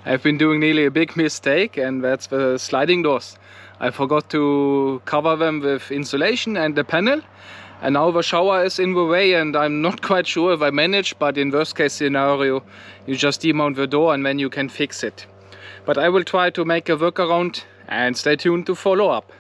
I've been doing nearly a big mistake, and that's the sliding doors. I forgot to cover them with insulation and the panel, and now the shower is in the way, and I'm not quite sure if I managed, but in worst case scenario you just demount the door and then you can fix it. But I will try to make a workaround, and stay tuned to follow up.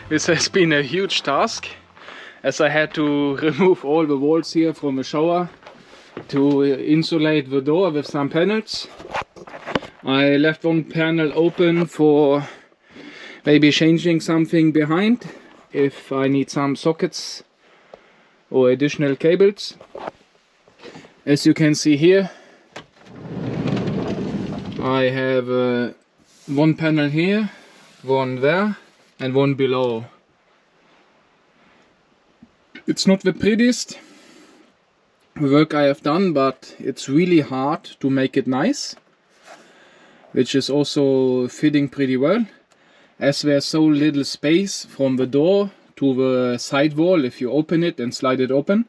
This has been a huge task, as I had to remove all the walls here from the shower to insulate the door with some panels. I left one panel open for maybe changing something behind if I need some sockets or additional cables. As you can see here, I have one panel here, one there and one below. It's not the prettiest work I have done, but it's really hard to make it nice, which is also fitting pretty well, as there's so little space from the door to the side wall if you open it and slide it open.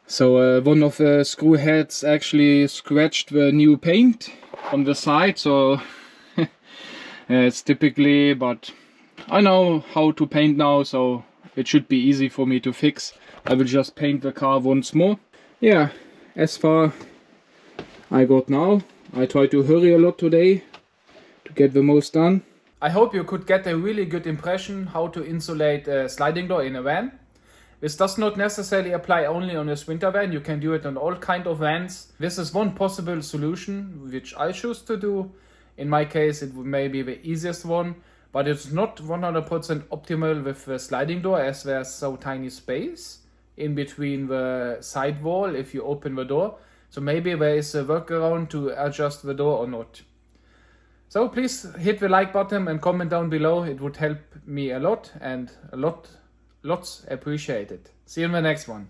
So one of the screw heads actually scratched the new paint on the side, so it's typically, but I know how to paint now, so it should be easy for me to fix. I will just paint the car once more. Yeah, as far I got now. I try to hurry a lot today to get the most done. I hope you could get a really good impression how to insulate a sliding door in a van. This does not necessarily apply only on a winter van, you can do it on all kind of vans. This is one possible solution which I choose to do. In my case it may be the easiest one, but it's not 100% optimal with the sliding door, as there's so tiny space in between the side wall if you open the door. So maybe there is a workaround to adjust the door or not. So please hit the like button and comment down below, it would help me a lot and lots appreciated. See you in the next one.